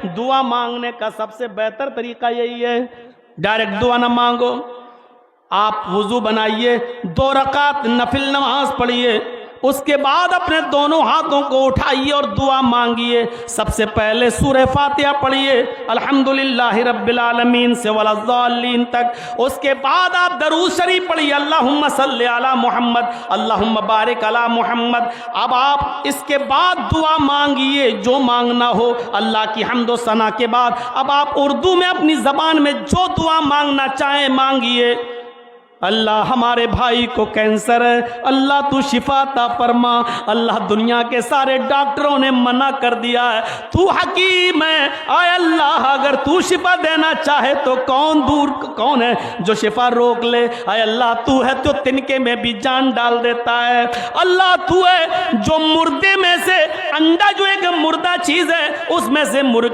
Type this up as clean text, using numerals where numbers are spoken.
दुआ मांगने का सबसे बेहतर तरीका यही है, डायरेक्ट दुआ ना मांगो, आप वुजू बनाइए, 2 रकात नफिल नमाज पढ़िए, उसके बाद अपने दोनों हाथों को उठाइए और दुआ मांगिए। सबसे पहले सूरह फातिहा पढ़िए अल्हम्दुलिल्लाहि रब्बिल आलमीन से वलद्दालीन तक, उसके बाद आप दरूद शरीफ पढ़िए अल्लाहुम्मा सल्ली अला मुहम्मद अल्लाहुम्मा बारिक अला मुहम्मद। अब आप इसके बाद दुआ मांगिए जो मांगना हो अल्लाह की हम्द व सना के बाद। अब आप उर्दू में अपनी ज़बान में जो दुआ मांगना चाहें मांगिए। अल्लाह हमारे भाई को कैंसर है, अल्लाह तू शिफा अता फरमा। अल्लाह दुनिया के सारे डॉक्टरों ने मना कर दिया है, तू हकीम है, आय अल्लाह अगर तू शिफा देना चाहे तो कौन है जो शिफा रोक ले। आय अल्लाह तू है तो तिनके में भी जान डाल देता है। अल्लाह तू है जो मुर्दे में से अंडा, जो एक मुर्दा चीज़ है उसमें से मुर्गा